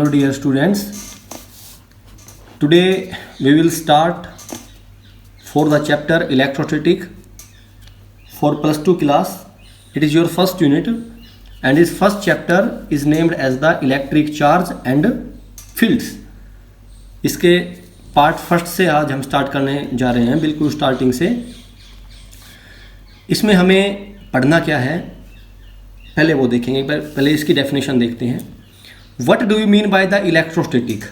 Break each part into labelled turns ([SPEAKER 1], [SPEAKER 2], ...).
[SPEAKER 1] Hello dear students, today we will start for the chapter electrostatic for plus 2 class. It is your first unit and its first chapter is named as the electric charge and fields. इसके part first से आज हम start करने जा रहे हैं, बिल्कुल starting से. इसमें हमें पढ़ना क्या है पहले वो देखेंगे. पहले इसकी डेफिनेशन देखते हैं. What do you mean by the electrostatic.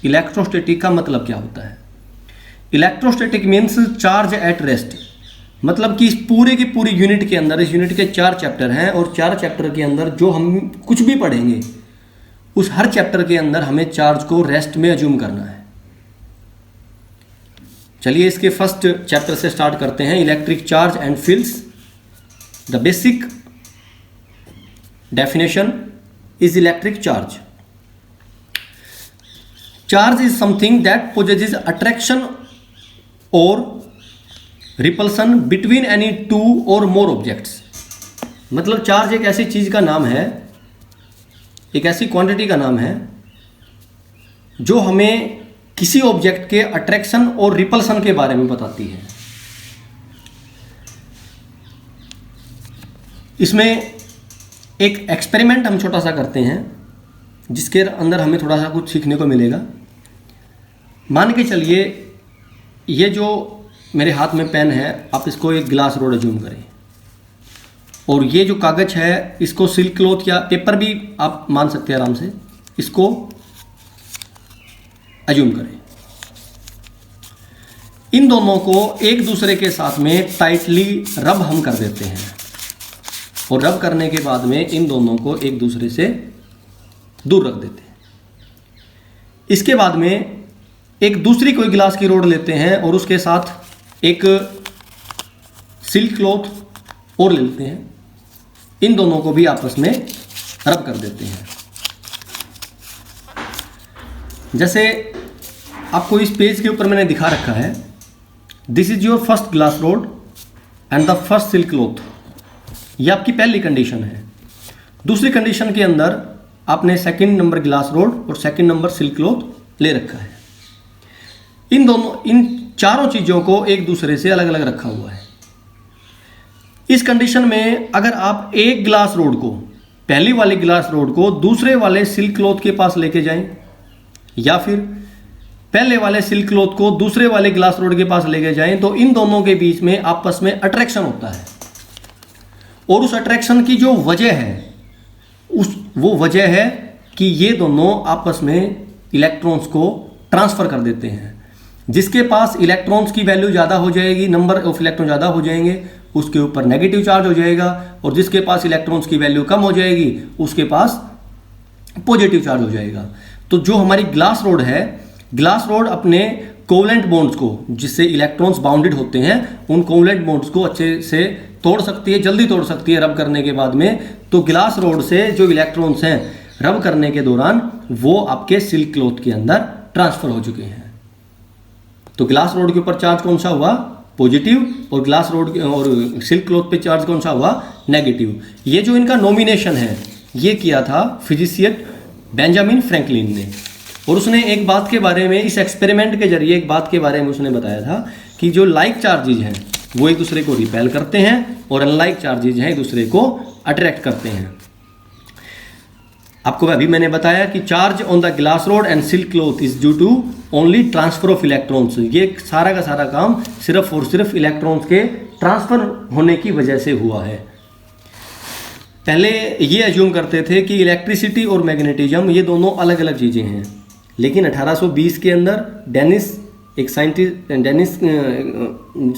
[SPEAKER 1] Electrostatic का मतलब क्या होता है. Electrostatic means charge at rest. मतलब कि इस पूरे की पूरी यूनिट के अंदर, इस यूनिट के 4 चैप्टर हैं और 4 चैप्टर के अंदर जो हम कुछ भी पढ़ेंगे उस हर चैप्टर के अंदर हमें चार्ज को रेस्ट में अज्यूम करना है. चलिए इसके फर्स्ट चैप्टर से स्टार्ट करते हैं. Electric charge and fields. The basic definition is electric charge. Charge is something that possesses attraction or repulsion between any two or more objects. मतलब चार्ज एक ऐसी चीज का नाम है, एक ऐसी क्वांटिटी का नाम है जो हमें किसी ऑब्जेक्ट के अट्रैक्शन और रिपल्सन के बारे में बताती है. इसमें एक एक्सपेरिमेंट हम छोटा सा करते हैं जिसके अंदर हमें थोड़ा सा कुछ सीखने को मिलेगा. मान के चलिए ये जो मेरे हाथ में पेन है, आप इसको एक ग्लास रोड अज्यूम करें और ये जो कागज है इसको सिल्क क्लॉथ या पेपर भी आप मान सकते हैं आराम से. इसको अज्यूम करें. इन दोनों को एक दूसरे के साथ में टाइटली रब हम कर देते हैं और रब करने के बाद में इन दोनों को एक दूसरे से दूर रख देते हैं. इसके बाद में एक दूसरी कोई ग्लास की रोड लेते हैं और उसके साथ एक सिल्क क्लॉथ और लेते हैं. इन दोनों को भी आपस में रब कर देते हैं. जैसे आपको इस पेज के ऊपर मैंने दिखा रखा है, this is your first glass rod and the first silk cloth. ये आपकी पहली कंडीशन है. दूसरी कंडीशन के अंदर आपने सेकंड नंबर ग्लास रोड और सेकंड नंबर सिल्क क्लॉथ ले रखा है. इन चारों चीज़ों को एक दूसरे से अलग अलग रखा हुआ है. इस कंडीशन में अगर आप एक ग्लास रोड को, पहली वाली ग्लास रोड को दूसरे वाले सिल्क क्लॉथ के पास लेके जाएं या फिर पहले वाले सिल्क क्लॉथ को दूसरे वाले ग्लास रोड के पास लेके जाएं तो इन दोनों के बीच में आपस में अट्रैक्शन होता है. और उस अट्रैक्शन की जो वजह है वो वजह है कि ये दोनों आपस में इलेक्ट्रॉन्स को ट्रांसफर कर देते हैं. जिसके पास इलेक्ट्रॉन्स की वैल्यू ज़्यादा हो जाएगी, नंबर ऑफ इलेक्ट्रॉन ज़्यादा हो जाएंगे, उसके ऊपर नेगेटिव चार्ज हो जाएगा. और जिसके पास इलेक्ट्रॉन्स की वैल्यू कम हो जाएगी उसके पास पॉजिटिव चार्ज हो जाएगा. तो जो हमारी ग्लास रोड है, ग्लास रोड अपने कोवलेंट बॉन्ड्स को, जिससे इलेक्ट्रॉन्स बाउंडेड होते हैं, उन कोवलेंट बॉन्ड्स को अच्छे से तोड़ सकती है, जल्दी तोड़ सकती है रब करने के बाद में. तो ग्लास रोड से जो इलेक्ट्रॉन्स हैं रब करने के दौरान वो आपके सिल्क क्लॉथ के अंदर ट्रांसफर हो चुके हैं. तो ग्लास रोड के ऊपर चार्ज कौन सा हुआ, पॉजिटिव, और ग्लास रोड और सिल्क क्लॉथ पे चार्ज कौन सा हुआ, नेगेटिव. ये जो इनका नॉमिनेशन है ये किया था फिजिसिस्ट बेंजामिन फ्रैंकलिन ने. और उसने एक बात के बारे में, इस एक्सपेरिमेंट के जरिए एक बात के बारे में उसने बताया था कि जो लाइक चार्जेज हैं वो एक दूसरे को रिपेल करते हैं और अनलाइक चार्जेज हैं एक दूसरे को अट्रैक्ट करते हैं. आपको अभी मैंने बताया कि charge on the glass rod and silk cloth is due to only transfer of electrons. ये सारा का सारा काम सिर्फ और सिर्फ इलेक्ट्रॉन्स के ट्रांसफर होने की वजह से हुआ है. पहले ये अज्यूम करते थे कि इलेक्ट्रिसिटी और मैग्नेटिज्म ये दोनों अलग अलग चीज़ें हैं, लेकिन 1820 के अंदर डेनिस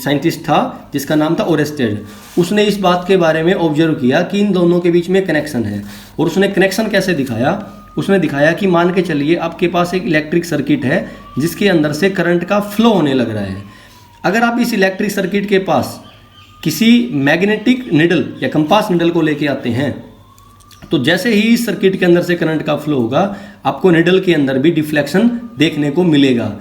[SPEAKER 1] साइंटिस्ट था जिसका नाम था ओरेस्टेड. उसने इस बात के बारे में ऑब्जर्व किया कि इन दोनों के बीच में कनेक्शन है. और उसने कनेक्शन कैसे दिखाया, उसने दिखाया कि मान के चलिए आपके पास एक इलेक्ट्रिक सर्किट है जिसके अंदर से करंट का फ्लो होने लग रहा है. अगर आप इस इलेक्ट्रिक सर्किट के पास किसी मैग्नेटिक निडल या कंपास निडल को लेके आते हैं तो जैसे ही इस सर्किट के अंदर से करंट का फ्लो होगा आपको निडल के अंदर भी डिफ्लेक्शन देखने को मिलेगा,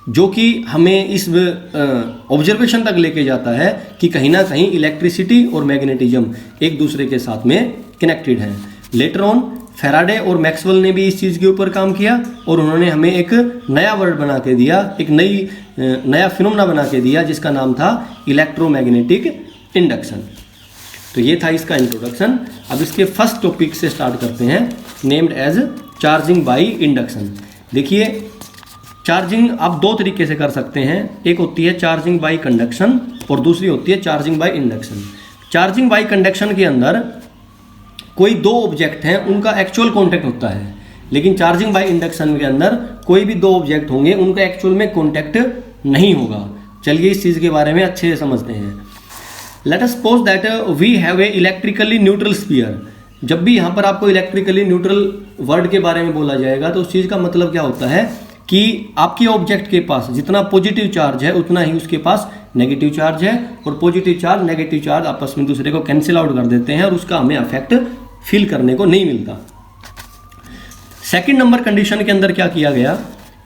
[SPEAKER 1] जो कि हमें इस ऑब्जर्वेशन तक लेके जाता है कि कहीं ना कहीं इलेक्ट्रिसिटी और मैग्नेटिज्म एक दूसरे के साथ में कनेक्टेड हैं. लेटर ऑन फैराडे और मैक्सवेल ने भी इस चीज़ के ऊपर काम किया और उन्होंने हमें एक नया वर्ड बना के दिया, एक नया फिनोमेना बना के दिया जिसका नाम था इलेक्ट्रोमैग्नेटिक इंडक्शन। तो ये था इसका इंट्रोडक्शन। अब इसके फर्स्ट टॉपिक से स्टार्ट करते हैं, named as charging by induction. देखिए, चार्जिंग आप दो तरीके से कर सकते हैं, एक होती है चार्जिंग बाई कंडक्शन और दूसरी होती है charging by induction. Charging by conduction के अंदर कोई दो ऑब्जेक्ट हैं, उनका एक्चुअल कॉन्टैक्ट होता है, लेकिन चार्जिंग बाई इंडक्शन के अंदर कोई भी दो ऑब्जेक्ट होंगे, उनका एक्चुअल में कॉन्टैक्ट नहीं होगा। चलिए इस चीज़ के बारे में अच्छे से समझते हैं। Let us suppose that we have a electrically neutral sphere. जब भी यहाँ पर आपको इलेक्ट्रिकली न्यूट्रल वर्ड के बारे में बोला जाएगा तो उस चीज़ का मतलब क्या होता है कि आपके ऑब्जेक्ट के पास जितना पॉजिटिव चार्ज है उतना ही उसके पास नेगेटिव चार्ज है, और पॉजिटिव चार्ज नेगेटिव चार्ज आपस में दूसरे को कैंसिल आउट कर देते हैं और उसका हमें इफेक्ट फील करने को नहीं मिलता। सेकंड नंबर कंडीशन के अंदर क्या किया गया,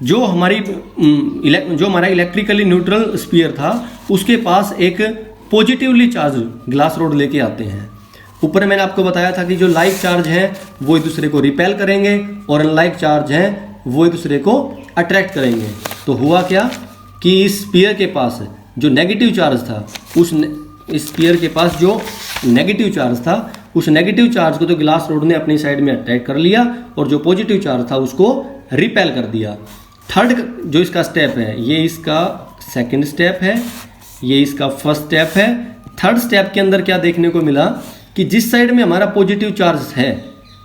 [SPEAKER 1] जो हमारा इलेक्ट्रिकली न्यूट्रल स्फीयर था उसके पास एक पॉजिटिवली चार्ज ग्लास रोड लेके आते हैं। ऊपर मैंने आपको बताया था कि जो लाइक चार्ज है वो एक दूसरे को रिपेल करेंगे और अनलाइक चार्ज है वो एक दूसरे को अट्रैक्ट करेंगे। तो हुआ क्या कि इस स्फीयर के पास जो नेगेटिव चार्ज था, इस स्फीयर के पास जो नेगेटिव चार्ज था, उस नेगेटिव चार्ज को तो ग्लास रोड ने अपनी साइड में अट्रैक्ट कर लिया और जो पॉजिटिव चार्ज था उसको रिपेल कर दिया। थर्ड जो इसका स्टेप है, ये इसका सेकंड स्टेप है, ये इसका फर्स्ट स्टेप है। थर्ड स्टेप के अंदर क्या देखने को मिला कि जिस साइड में हमारा पॉजिटिव चार्ज है,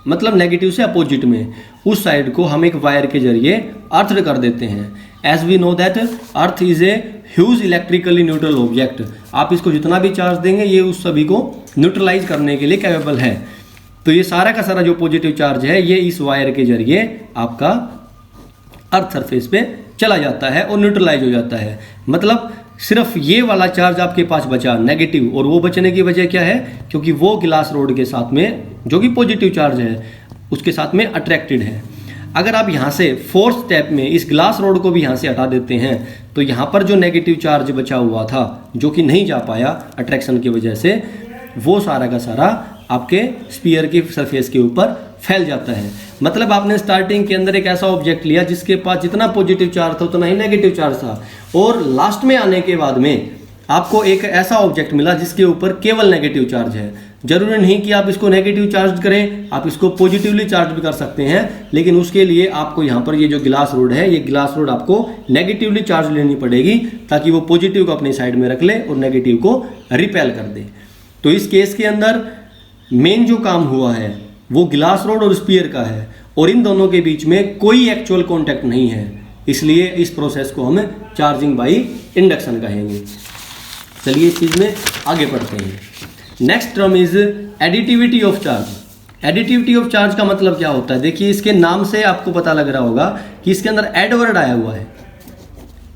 [SPEAKER 1] मतलब नेगेटिव से अपोजिट में, उस साइड को हम एक वायर के जरिए अर्थ कर देते हैं। As we know that earth is a huge electrically neutral object. आप इसको जितना भी चार्ज देंगे ये उस सभी को न्यूट्रलाइज करने के लिए कैपेबल है। तो ये सारा का सारा जो पॉजिटिव चार्ज है ये इस वायर के जरिए आपका अर्थ सरफेस पे चला जाता है और न्यूट्रलाइज हो जाता है। मतलब सिर्फ ये वाला चार्ज आपके पास बचा नेगेटिव, और वो बचने की वजह क्या है, क्योंकि वो ग्लास रोड के साथ में जो कि पॉजिटिव चार्ज है उसके साथ में अट्रैक्टेड है। अगर आप यहाँ से फोर्थ स्टेप में इस ग्लास रोड को भी यहाँ से हटा देते हैं तो यहाँ पर जो नेगेटिव चार्ज बचा हुआ था जो कि नहीं जा पाया अट्रैक्शन की वजह से, वो सारा का सारा आपके स्फीयर की सरफेस के ऊपर फैल जाता है। मतलब आपने स्टार्टिंग के अंदर एक ऐसा ऑब्जेक्ट लिया जिसके पास जितना पॉजिटिव चार्ज था उतना ही नेगेटिव चार्ज था, और लास्ट में आने के बाद में आपको एक ऐसा ऑब्जेक्ट मिला जिसके ऊपर केवल नेगेटिव चार्ज है। जरूरी नहीं कि आप इसको नेगेटिव चार्ज करें, आप इसको पॉजिटिवली चार्ज भी कर सकते हैं, लेकिन उसके लिए आपको यहाँ पर ये जो ग्लास रोड है, ये ग्लास रोड आपको नेगेटिवली चार्ज लेनी पड़ेगी ताकि वो पॉजिटिव को अपनी साइड में रख ले और नेगेटिव को रिपेल कर दे। तो इस केस के अंदर मेन जो काम हुआ है वो ग्लास रोड और स्फीयर का है, और इन दोनों के बीच में कोई एक्चुअल कॉन्टैक्ट नहीं है, इसलिए इस प्रोसेस को हम चार्जिंग बाई इंडक्शन कहेंगे। चलिए इस चीज़ में आगे बढ़ते हैं। Next term is additivity of charge. Additivity of charge का मतलब क्या होता है, देखिए इसके नाम से आपको पता लग रहा होगा कि इसके अंदर एड वर्ड आया हुआ है।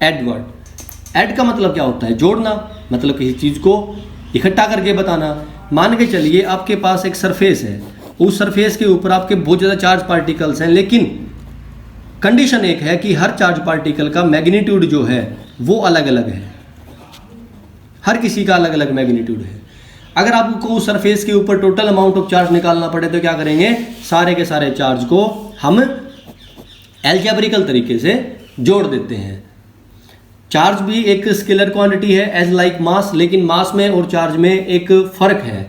[SPEAKER 1] एड वर्ड, एड का मतलब क्या होता है, जोड़ना, मतलब किसी चीज़ को इकट्ठा करके बताना। मान के चलिए आपके पास एक सरफेस है, उस सरफेस के ऊपर आपके बहुत ज़्यादा चार्ज पार्टिकल्स हैं, लेकिन कंडीशन एक है कि हर चार्ज पार्टिकल का मैग्नीट्यूड जो है वो अलग अलग है, हर किसी का अलग अलग मैग्नीट्यूड है। अगर आपको उस सरफेस के ऊपर टोटल अमाउंट ऑफ चार्ज निकालना पड़े तो क्या करेंगे, सारे के सारे चार्ज को हम एल्जेब्रिकल तरीके से जोड़ देते हैं। चार्ज भी एक स्केलर क्वांटिटी है एज लाइक मास, लेकिन मास में और चार्ज में एक फर्क है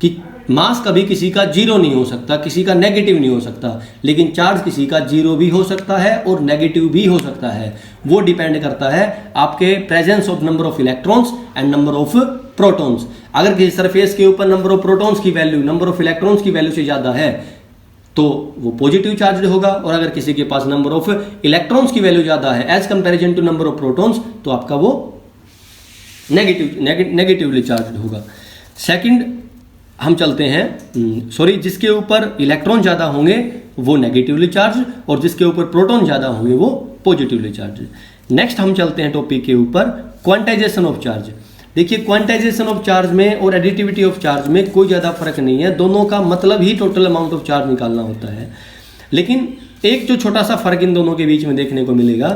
[SPEAKER 1] कि मास कभी किसी का जीरो नहीं हो सकता, किसी का नेगेटिव नहीं हो सकता, लेकिन चार्ज किसी का जीरो भी हो सकता है और नेगेटिव भी हो सकता है। वो डिपेंड करता है आपके presence of number of electrons and number of protons. अगर किसी सरफेस के ऊपर नंबर ऑफ प्रोटॉन्स की वैल्यू नंबर ऑफ इलेक्ट्रॉन्स की वैल्यू से ज़्यादा है तो वो पॉजिटिव चार्ज होगा, और अगर किसी के पास नंबर ऑफ इलेक्ट्रॉन्स की वैल्यू ज़्यादा है as comparison to number of protons तो आपका वो नेगेटिवली चार्ज होगा। सेकंड हम चलते हैं, जिसके ऊपर इलेक्ट्रॉन ज़्यादा होंगे वो नेगेटिवली चार्ज और जिसके ऊपर प्रोटॉन ज़्यादा होंगे वो पॉजिटिवली चार्ज। नेक्स्ट हम चलते हैं टॉपिक के ऊपर, क्वांटाइजेशन ऑफ चार्ज। देखिए क्वांटाइजेशन ऑफ चार्ज में और एडिटिविटी ऑफ चार्ज में कोई ज़्यादा फर्क नहीं है, दोनों का मतलब ही टोटल अमाउंट ऑफ चार्ज निकालना होता है। लेकिन एक जो छोटा सा फर्क इन दोनों के बीच में देखने को मिलेगा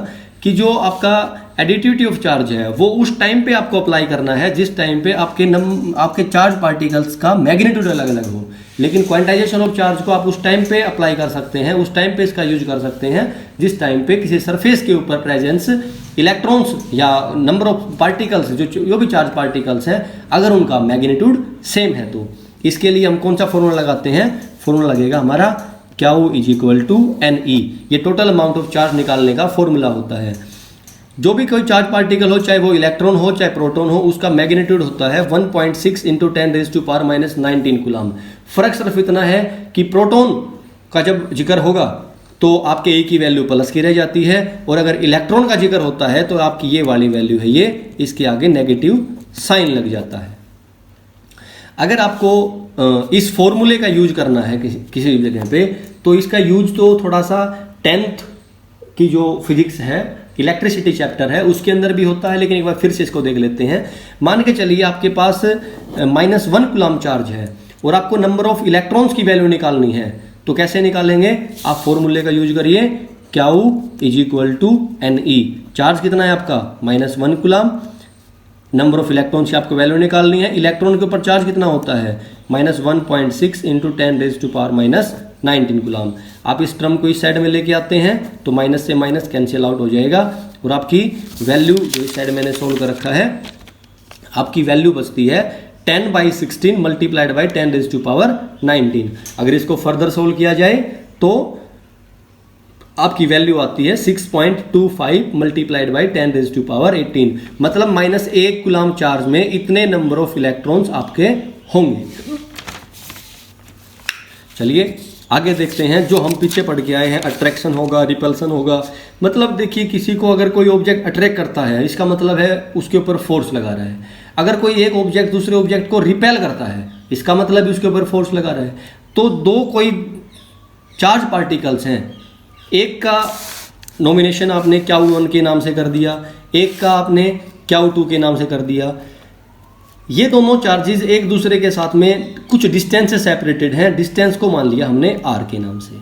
[SPEAKER 1] कि जो आपका एडिटिविटी ऑफ चार्ज है वो उस टाइम पे आपको अप्लाई करना है जिस टाइम पे आपके चार्ज पार्टिकल्स का मैग्नीट्यूड अलग अलग हो। लेकिन क्वांटाइजेशन ऑफ चार्ज को आप उस टाइम पे अप्लाई कर सकते हैं, उस टाइम पे इसका यूज कर सकते हैं जिस टाइम पे किसी सरफेस के ऊपर प्रेजेंस इलेक्ट्रॉन्स या नंबर ऑफ पार्टिकल्स जो भी चार्ज पार्टिकल्स हैं अगर उनका मैग्नीट्यूड सेम है। तो इसके लिए हम कौन सा फॉर्मूला लगाते हैं, फॉर्मूला लगेगा हमारा Q is equal to N E. ये टोटल अमाउंट ऑफ चार्ज निकालने का फॉर्मूला होता है। जो भी कोई चार्ज पार्टिकल हो, चाहे वो इलेक्ट्रॉन हो चाहे प्रोटॉन हो, उसका मैग्नीट्यूड होता है 1.6 इंटू 10⁻⁻⁹ कूलम। फर्क सिर्फ इतना है कि प्रोटॉन का जब जिक्र होगा तो आपके ए की वैल्यू प्लस की रह जाती है, और अगर इलेक्ट्रॉन का जिक्र होता है तो आपकी ये वाली वैल्यू है, ये इसके आगे नेगेटिव साइन लग जाता है। अगर आपको इस फॉर्मूले का यूज करना है किसी भी जगह पे, तो इसका यूज तो थोड़ा सा 10th की जो फिजिक्स है, इलेक्ट्रिसिटी चैप्टर है, उसके अंदर भी होता है, लेकिन एक बार फिर से इसको देख लेते हैं। मान के चलिए आपके पास -1 कूलम चार्ज है और आपको नंबर ऑफ इलेक्ट्रॉन्स की वैल्यू निकालनी है, तो कैसे निकालेंगे? आप फॉर्मूले का यूज करिए, Q is equal to N E. Charge कितना है आपका? -1 कूलम। नंबर ऑफ इलेक्ट्रॉन्स की आपको वैल्यू निकालनी है। इलेक्ट्रॉन के ऊपर चार्ज कितना होता है? -1.6 इंटू 10⁻⁹ कूलम। आप इस टर्म को इस साइड में लेके आते हैं तो माइनस से माइनस कैंसिल आउट हो जाएगा, और आपकी वैल्यू जो इस साइड मैंने सोल्व कर रखा है, आपकी वैल्यू बचती है 10/16 मल्टीप्लाइड बाई 10⁻⁹। अगर इसको फर्दर सोल्व किया जाए तो आपकी वैल्यू आती है 6.25 मल्टीप्लाइड बाई 10⁻18। मतलब -1 कूलम चार्ज में इतने नंबर ऑफ इलेक्ट्रॉन्स आपके होंगे। चलिए आगे देखते हैं, जो हम पीछे पढ़ के आए हैं, अट्रैक्शन होगा, रिपल्सन होगा। मतलब देखिए, किसी को अगर कोई ऑब्जेक्ट अट्रैक्ट करता है, इसका मतलब है उसके ऊपर फोर्स लगा रहा है। अगर कोई एक ऑब्जेक्ट दूसरे ऑब्जेक्ट को रिपेल करता है, इसका मतलब भी उसके ऊपर फोर्स लगा रहा है। तो दो कोई चार्ज पार्टिकल्स हैं, एक का नॉमिनेशन आपने Q1 के नाम से कर दिया, एक का आपने Q2 के नाम से कर दिया। ये दोनों चार्जेस एक दूसरे के साथ में कुछ डिस्टेंस से सेपरेटेड हैं। डिस्टेंस को मान लिया हमने r के नाम से।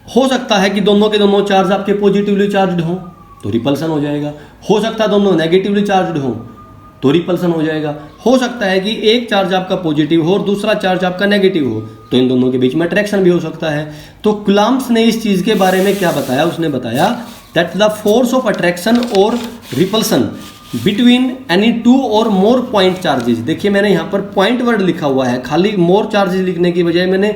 [SPEAKER 1] हो सकता है कि दोनों के दोनों चार्ज आपके पॉजिटिवली चार्ज्ड हों तो रिपल्सन हो जाएगा, हो सकता है दोनों नेगेटिवली चार्ज्ड हों तो रिपल्सन हो जाएगा, हो सकता है कि एक चार्ज आपका पॉजिटिव हो और दूसरा चार्ज आपका नेगेटिव हो, तो इन दोनों के बीच में अट्रैक्शन भी हो सकता है। तो कूलम्ब्स ने इस चीज़ के बारे में क्या बताया? उसने बताया that the force of attraction or repulsion between any two or more point charges. देखिए मैंने यहाँ पर पॉइंट वर्ड लिखा हुआ है, खाली मोर चार्जेस लिखने की बजाय मैंने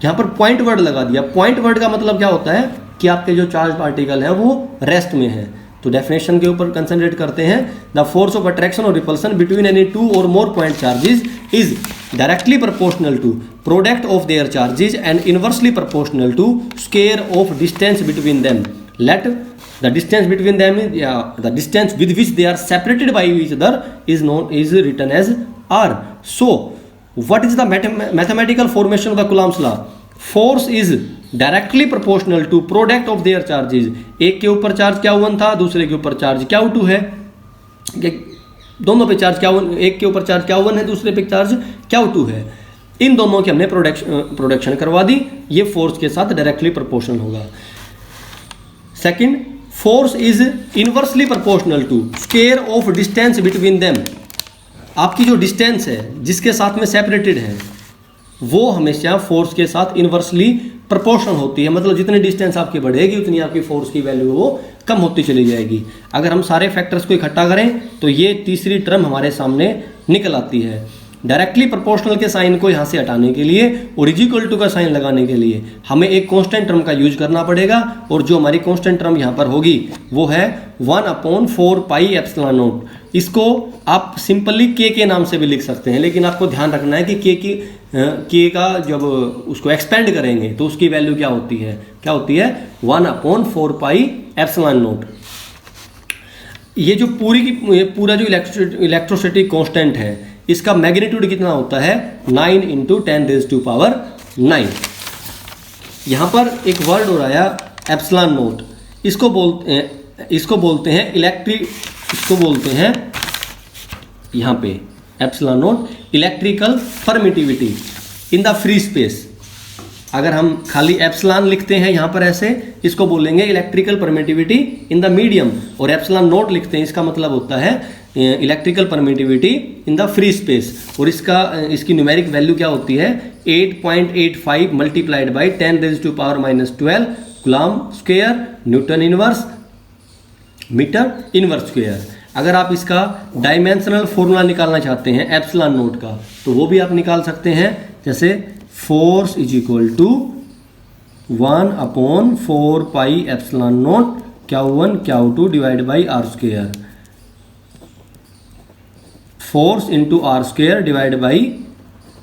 [SPEAKER 1] यहाँ पर पॉइंट वर्ड लगा दिया। पॉइंट वर्ड का मतलब क्या होता है कि आपके जो चार्ज पार्टिकल हैं वो रेस्ट में है। तो डेफिनेशन के ऊपर कंसंट्रेट करते हैं। The force of attraction or repulsion between any two or more point charges is directly proportional to product of their charges and inversely proportional to square of distance between them. Let the distance between them is the distance with which they are separated by each other is written as r. So what is the mathematical formation of the Coulomb's law? Force is directly proportional to product of their charges. एक के ऊपर charge Q1 था, दूसरे के ऊपर charge Q2 है। दोनों पे चार्ज Q1, एक के ऊपर चार्ज Q1 है, दूसरे पे चार्ज Q2 है। इन दोनों की हमने प्रोडक्शन करवा दी, ये फोर्स के साथ डायरेक्टली प्रोपोर्शनल होगा। Second, force is inversely proportional to square of distance between them. आपकी जो डिस्टेंस है जिसके साथ में सेपरेटेड है वो हमेशा फोर्स के साथ इनवर्सली प्रोपोर्शनल होती है। मतलब जितनी डिस्टेंस आपकी बढ़ेगी उतनी आपकी फोर्स की वैल्यू वो कम होती चली जाएगी। अगर हम सारे फैक्टर्स को इकट्ठा करें तो ये तीसरी टर्म हमारे सामने निकल आती है। डायरेक्टली प्रोपोर्शनल के साइन को यहाँ से हटाने के लिए और इज इक्वल टू का साइन लगाने के लिए हमें एक कांस्टेंट टर्म का यूज करना पड़ेगा, और जो हमारी कांस्टेंट टर्म यहाँ पर होगी वो है 1/4 पाई एप्सिलॉन नॉट। इसको आप सिंपली के नाम से भी लिख सकते हैं, लेकिन आपको ध्यान रखना है कि के का जब उसको एक्सपेंड करेंगे तो उसकी वैल्यू क्या होती है 1/4 पाई एप्सिलॉन नॉट। ये जो पूरा जो इलेक्ट्रोस्टैटिक कांस्टेंट है इसका मैग्नीट्यूड कितना होता है 9 × 10⁹। यहाँ पर एक वर्ड और आया एप्सिलॉन नॉट। इसको बोलते हैं इसको बोलते हैं यहाँ पे epsilon not electrical permittivity in the free space. अगर हम खाली एप्सिलॉन लिखते हैं यहाँ पर ऐसे, इसको बोलेंगे electrical permittivity in the medium, और एप्सिलॉन नोट लिखते हैं, इसका मतलब होता है electrical permittivity in the free space. और इसकी न्यूमेरिक वैल्यू क्या होती है 8.85 multiplied by 10⁻⁻12 coulomb square newton inverse metre inverse square. अगर आप इसका डायमेंशनल फॉर्मूला निकालना चाहते हैं एप्सिलॉन नोट का, तो वो भी आप निकाल सकते हैं, जैसे force is equal to 1/4 pi epsilon naught Q1 Q2 divide by R square, force into R square divide by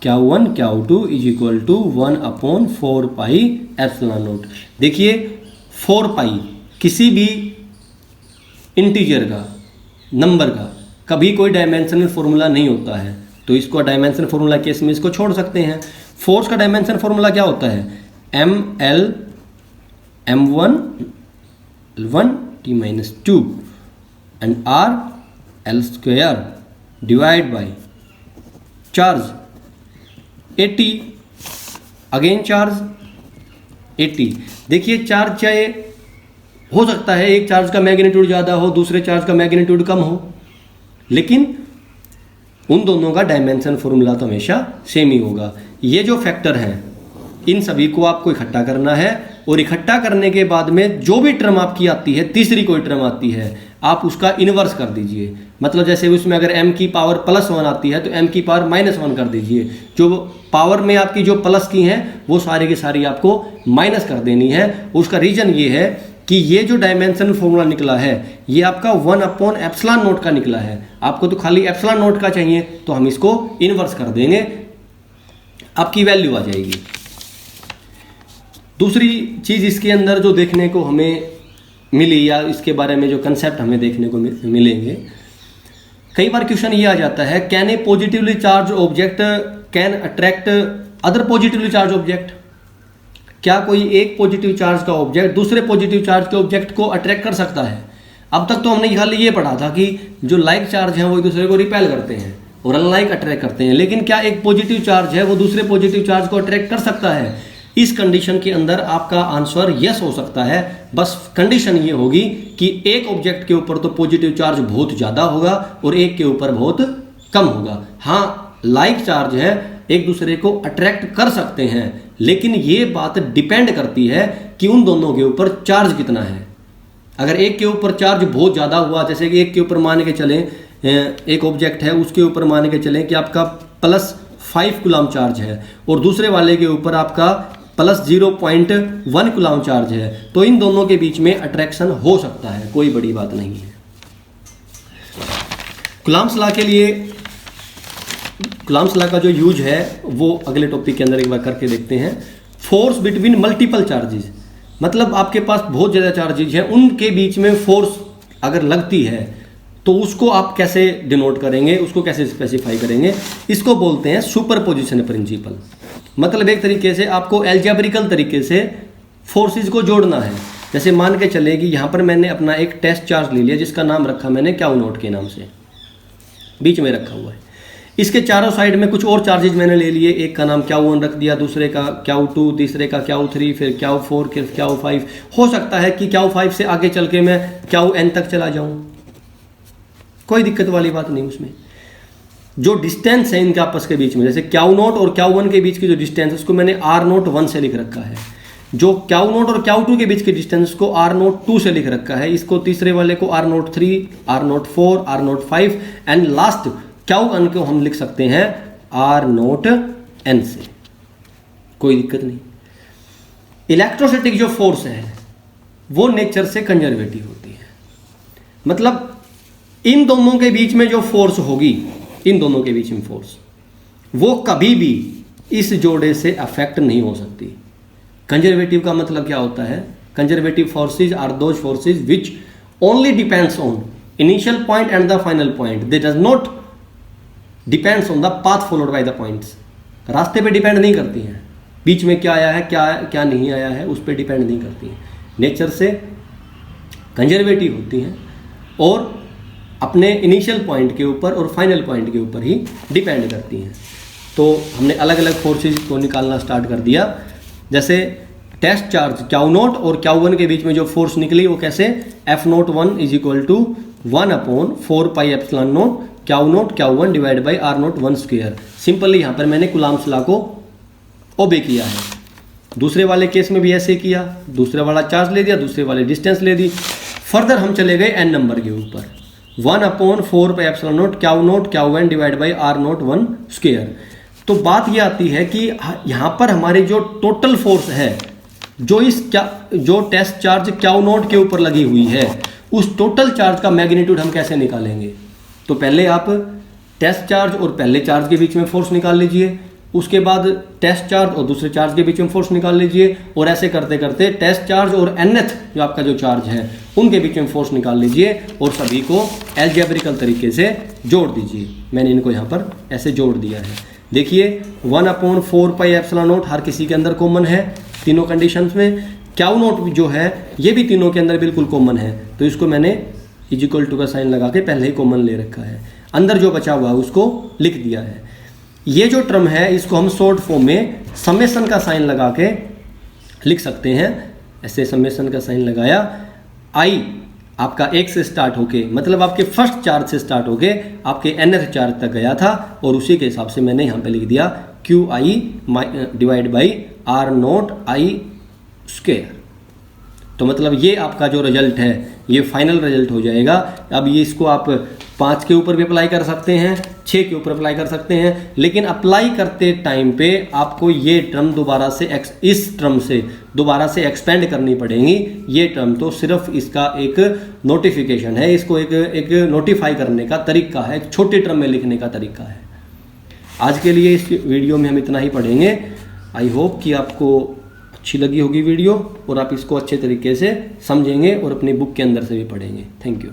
[SPEAKER 1] Q1 Q2 is equal to 1/4 pi epsilon naught. देखिए 4 पाई किसी भी इंटीजर का, नंबर का कभी कोई डायमेंशनल फॉर्मूला नहीं होता है, तो इसको डायमेंशनल फॉर्मूला केस में इसको छोड़ सकते हैं। फोर्स का डायमेंशन फॉर्मूला क्या होता है ml m1 1 t-2 and r l square divide by charge 80, again charge 80। देखिए चार्ज चाहे हो सकता है एक चार्ज का मैग्नीट्यूड ज़्यादा हो, दूसरे चार्ज का मैग्नीट्यूड कम हो, लेकिन उन दोनों का डायमेंशन फॉर्मूला तो हमेशा सेम ही होगा। ये जो फैक्टर हैं इन सभी को आपको इकट्ठा करना है, और इकट्ठा करने के बाद में जो भी टर्म आपकी आती है, तीसरी कोई टर्म आती है, आप उसका इन्वर्स कर दीजिए। मतलब जैसे उसमें अगर m की पावर +1 आती है तो m की पावर -1 कर दीजिए। जो पावर में आपकी जो प्लस की हैं वो सारी की सारी आपको माइनस कर देनी है। उसका रीजन ये है कि ये जो डायमेंशन फॉर्मूला निकला है ये आपका 1/ε0 का निकला है। आपको तो खाली ε0 का चाहिए, तो हम इसको इन्वर्स कर देंगे, आपकी वैल्यू आ जाएगी। दूसरी चीज़ इसके अंदर जो देखने को हमें मिली, या इसके बारे में जो कंसेप्ट हमें देखने को मिलेंगे, कई बार क्वेश्चन ये आ जाता है, can a positively charge object can attract other positively charge object. क्या कोई एक पॉजिटिव चार्ज का ऑब्जेक्ट दूसरे पॉजिटिव चार्ज के ऑब्जेक्ट को अट्रैक्ट कर सकता है। अब तक तो हमने खाली ये पढ़ा था कि जो लाइक चार्ज हैं वो एक दूसरे को रिपेल करते हैं और अनलाइक अट्रैक्ट करते हैं, लेकिन क्या एक पॉजिटिव चार्ज है वो दूसरे पॉजिटिव चार्ज को अट्रैक्ट कर सकता है। इस कंडीशन के अंदर आपका आंसर यस हो सकता है, बस कंडीशन ये होगी कि एक ऑब्जेक्ट के ऊपर तो पॉजिटिव चार्ज बहुत ज़्यादा होगा और एक के ऊपर बहुत कम होगा। हाँ, लाइक चार्ज है एक दूसरे को अट्रैक्ट कर सकते हैं, लेकिन ये बात डिपेंड करती है कि उन दोनों के ऊपर चार्ज कितना है। अगर एक के ऊपर चार्ज बहुत ज़्यादा हुआ, जैसे कि एक के ऊपर मान के चलें, एक ऑब्जेक्ट है उसके ऊपर मान के चलें कि आपका +5 कूलम चार्ज है और दूसरे वाले के ऊपर आपका +0.1 कूलम चार्ज है, तो इन दोनों के बीच में अट्रैक्शन हो सकता है, कोई बड़ी बात नहीं है। कूलम्स लॉ के लिए, कूलम्स लॉ का जो यूज है वो अगले टॉपिक के अंदर एक बार करके देखते हैं। फोर्स बिटवीन मल्टीपल चार्जेस, मतलब आपके पास बहुत ज़्यादा चार्जेज हैं, उनके बीच में फोर्स अगर लगती है तो उसको आप कैसे डिनोट करेंगे, उसको कैसे स्पेसिफाई करेंगे। इसको बोलते हैं सुपरपोजिशन प्रिंसिपल। मतलब एक तरीके से आपको एल्जेब्रिकल तरीके से फोर्सेस को जोड़ना है। जैसे मान के चले कि यहाँ पर मैंने अपना एक टेस्ट चार्ज ले लिया जिसका नाम रखा मैंने क्यू नोट के नाम से, बीच में रखा हुआ है। इसके चारों साइड में कुछ और चार्जेज मैंने ले लिए, एक का नाम Q1 रख दिया, दूसरे का Q2, तीसरे का Q3, फिर Q4, फिर Q5। हो सकता है कि Q5 से आगे चल के मैं Qn तक चला जाऊं, कोई दिक्कत वाली बात नहीं उसमें। जो डिस्टेंस है इनके आपस के बीच में, जैसे Q0 और Q1 के बीच की जो डिस्टेंस है उसको मैंने R01 से लिख रखा है। जो Q0 और Q2 के बीच के डिस्टेंस को R02 से लिख रखा है। इसको तीसरे वाले को R03, R04, R05 and last Qn को हम लिख सकते हैं R0n से, कोई दिक्कत नहीं। इलेक्ट्रोस्टैटिक जो फोर्स है वो नेचर से कंजर्वेटिव होती है, मतलब इन दोनों के बीच में जो फोर्स होगी, इन दोनों के बीच में फोर्स वो कभी भी इस जोड़े से अफेक्ट नहीं हो सकती। कंजर्वेटिव का मतलब क्या होता है? Conservative forces are those forces which only depends on initial point and the final point, they does not depends on the path followed by the points. रास्ते पे डिपेंड नहीं करती हैं, बीच में क्या आया है क्या नहीं आया है उस पर डिपेंड नहीं करती हैं। नेचर से कंजर्वेटिव होती हैं और अपने इनिशियल पॉइंट के ऊपर और फाइनल पॉइंट के ऊपर ही डिपेंड करती हैं। तो हमने अलग अलग फोर्सेज को निकालना स्टार्ट कर दिया। जैसे टेस्ट चार्ज क्यू नॉट और क्यू वन के बीच में जो फोर्स निकली वो कैसे, F naught one is equal to 1/4 pi epsilon naught Q one divide by R naught one square. Simply यहाँ पर मैंने कूलम्ब्स लॉ को ओबे किया है। दूसरे वाले केस में भी ऐसे किया, दूसरे वाला चार्ज ले दिया, दूसरे वाले डिस्टेंस ले दी। फर्दर हम चले गए एन नंबर के ऊपर, 1/4 pi epsilon naught Q one divide by R naught one square. तो बात ये आती है कि यहाँ पर हमारी जो टोटल फोर्स है जो टेस्ट चार्ज क्यू नॉट के ऊपर लगी हुई है, उस टोटल चार्ज का मैग्नीट्यूड हम कैसे निकालेंगे। तो पहले आप टेस्ट चार्ज और पहले चार्ज के बीच में फोर्स निकाल लीजिए, उसके बाद टेस्ट चार्ज और दूसरे चार्ज के बीच में फोर्स निकाल लीजिए, और ऐसे करते करते टेस्ट चार्ज और nth जो आपका जो चार्ज है उनके बीच में फोर्स निकाल लीजिए और सभी को एल्जेब्रिकल तरीके से जोड़ दीजिए। मैंने इनको यहाँ पर ऐसे जोड़ दिया है। देखिए 1/4 पाई एप्सिलॉन नॉट हर किसी के अंदर कॉमन है तीनों कंडीशंस में, क्यू नॉट जो है ये भी तीनों के अंदर बिल्कुल कॉमन है, तो इसको मैंने इज इक्वल टू का साइन लगा के पहले ही कॉमन ले रखा है। अंदर जो बचा हुआ है उसको लिख दिया है। ये जो टर्म है इसको हम शॉर्ट फॉर्म में समेशन का साइन लगा के लिख सकते हैं। ऐसे समेशन का साइन लगाया, आई आपका एक से स्टार्ट होके, मतलब आपके फर्स्ट चार्ज से स्टार्ट होके आपके nth चार्ज तक गया था, और उसी के हिसाब से मैंने यहाँ पे लिख दिया Q I divide by R naught I square. तो मतलब ये आपका जो रिजल्ट है ये फाइनल रिजल्ट हो जाएगा। अब ये इसको आप 5 के ऊपर भी अप्लाई कर सकते हैं, 6 के ऊपर अप्लाई कर सकते हैं, लेकिन अप्लाई करते टाइम पे आपको ये टर्म दोबारा से इस टर्म से दोबारा से एक्सपेंड करनी पड़ेगी। ये टर्म तो सिर्फ इसका एक नोटिफिकेशन है, इसको एक नोटिफाई करने का तरीका है, एक छोटे टर्म में लिखने का तरीका है। आज के लिए इस वीडियो में हम इतना ही पढ़ेंगे। आई होप कि आपको अच्छी लगी होगी वीडियो और आप इसको अच्छे तरीके से समझेंगे और अपनी बुक के अंदर से भी पढ़ेंगे। Thank you.